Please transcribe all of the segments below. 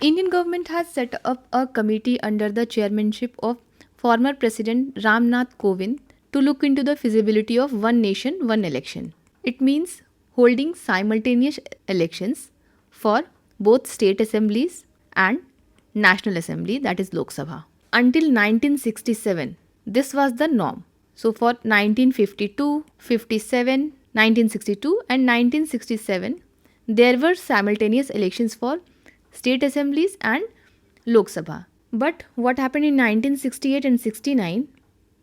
Indian government has set up a committee under the chairmanship of former President Ramnath Kovind to look into the feasibility of one nation, one election. It means holding simultaneous elections for both state assemblies and National Assembly, that is Lok Sabha. Until 1967, this was the norm. So for 1952, 57, 1962 and 1967, there were simultaneous elections for state assemblies and Lok Sabha. But what happened in 1968 and 69,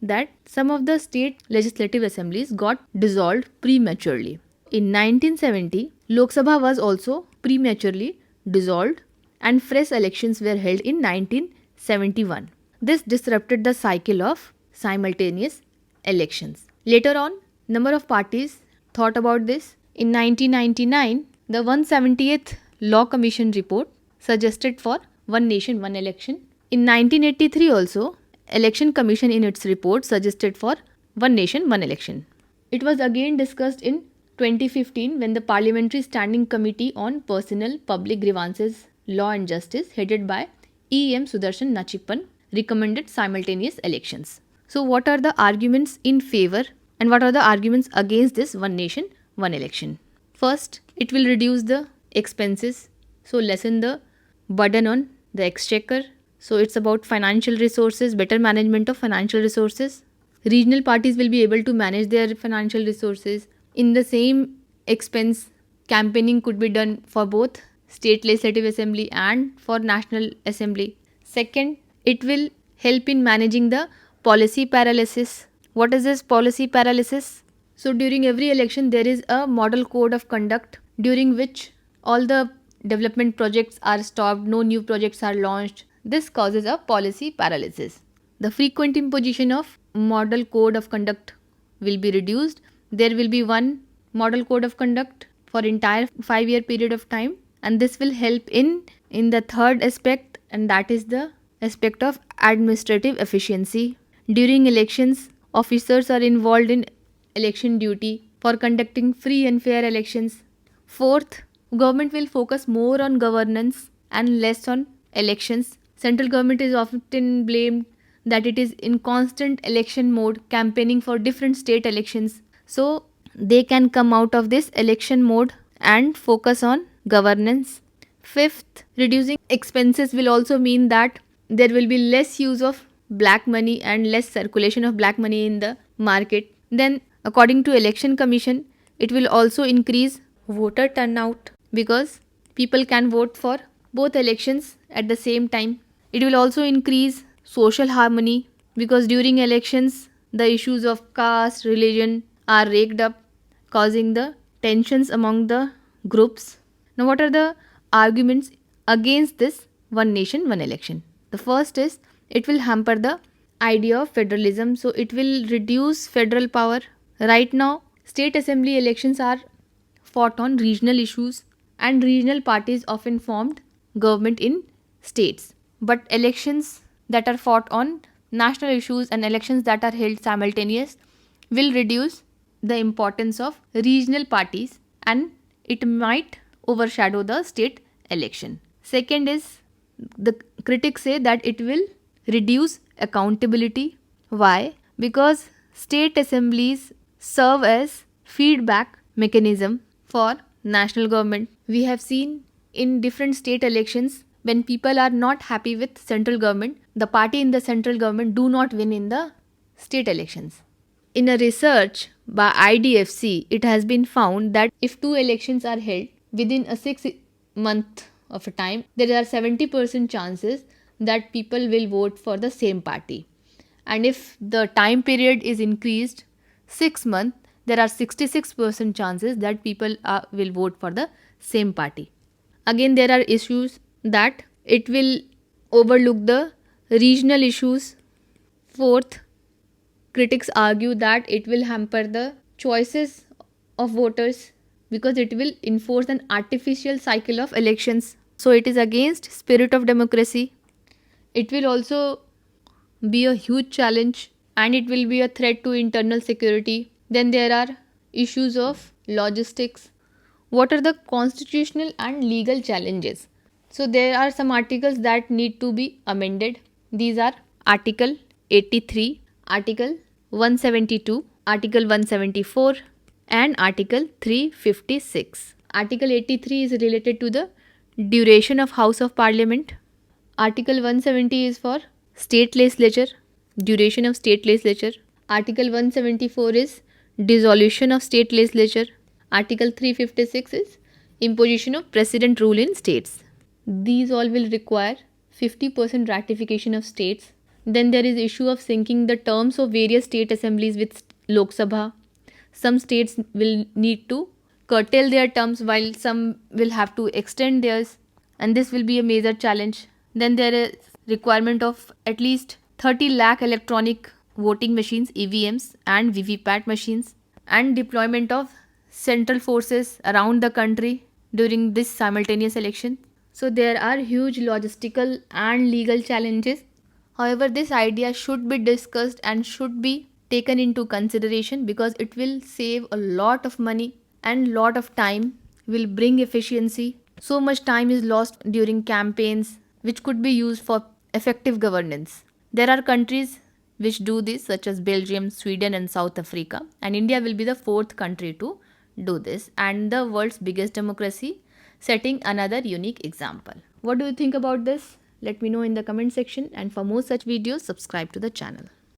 that some of the state legislative assemblies got dissolved prematurely. In 1970, Lok Sabha was also prematurely dissolved and fresh elections were held in 1971. This disrupted the cycle of simultaneous elections. Later on, number of parties thought about this. In 1999, the 178th Law Commission report suggested for one nation, one election. In 1983 also, Election Commission in its report suggested for one nation, one election. It was again discussed in 2015 when the Parliamentary Standing Committee on Personal Public Grievances, Law and Justice, headed by E.M. Sudarshan Nachippan, recommended simultaneous elections. So, what are the arguments in favor and what are the arguments against this one nation, one election? First, it will reduce the expenses, so lessen the burden on the exchequer. So, it's about financial resources, better management of financial resources. Regional parties will be able to manage their financial resources. In the same expense, campaigning could be done for both state legislative assembly and for national assembly. Second, it will help in managing the policy paralysis. What is this policy paralysis? So during every election there is a model code of conduct during which all the development projects are stopped, no new projects are launched. This causes a policy paralysis. The frequent imposition of model code of conduct will be reduced. There will be one model code of conduct for entire 5-year period of time, and this will help in the third aspect, and that is the aspect of administrative efficiency. During elections, officers are involved in election duty for conducting free and fair elections. Fourth, government will focus more on governance and less on elections. Central government is often blamed that it is in constant election mode campaigning for different state elections. So they can come out of this election mode and focus on governance. Fifth, reducing expenses will also mean that there will be less use of black money and less circulation of black money in the market. Then, according to Election Commission, it will also increase voter turnout because people can vote for both elections at the same time. It will also increase social harmony because during elections the issues of caste, religion are raked up, causing the tensions among the groups. Now, what are the arguments against this one nation, one election? The first is it will hamper the idea of federalism, so it will reduce federal power. Right now, state assembly elections are fought on regional issues, and regional parties often formed government in states. But elections that are fought on national issues and elections that are held simultaneous will reduce the importance of regional parties and it might overshadow the state election. Second is the critics say that it will reduce accountability. Why? Because state assemblies serve as feedback mechanism for national government. We have seen in different state elections when people are not happy with central government, the party in the central government do not win in the state elections. In a research by IDFC, it has been found that if two elections are held within a 6 month of a time, there are 70% chances that people will vote for the same party. And if the time period is increased 6 months, there are 66% chances that people will vote for the same party. Again, there are issues that it will overlook the regional issues. Fourth, critics argue that it will hamper the choices of voters because it will enforce an artificial cycle of elections. So it is against spirit of democracy. It will also be a huge challenge and it will be a threat to internal security. Then there are issues of logistics. What are the constitutional and legal challenges? So there are some articles that need to be amended. These are Article 83, Article 172, Article 174 and Article 356. Article 83 is related to the duration of House of Parliament. Article 170 is for state legislature, duration of state legislature. Article 174 is dissolution of state legislature. Article 356 is imposition of precedent rule in states. These all will require 50% ratification of states. Then there is issue of syncing the terms of various state assemblies with Lok Sabha. Some states will need to curtail their terms while some will have to extend theirs, and this will be a major challenge. Then there is requirement of at least 30 lakh electronic voting machines, EVMs and VVPAT machines, and deployment of central forces around the country during this simultaneous election. So there are huge logistical and legal challenges. However, this idea should be discussed and should be taken into consideration because it will save a lot of money and lot of time, will bring efficiency. So much time is lost during campaigns which could be used for effective governance. There are countries which do this, such as Belgium, Sweden and South Africa, and India will be the fourth country to do this, and the world's biggest democracy, setting another unique example. What do you think about this? Let me know in the comment section, and for more such videos subscribe to the channel.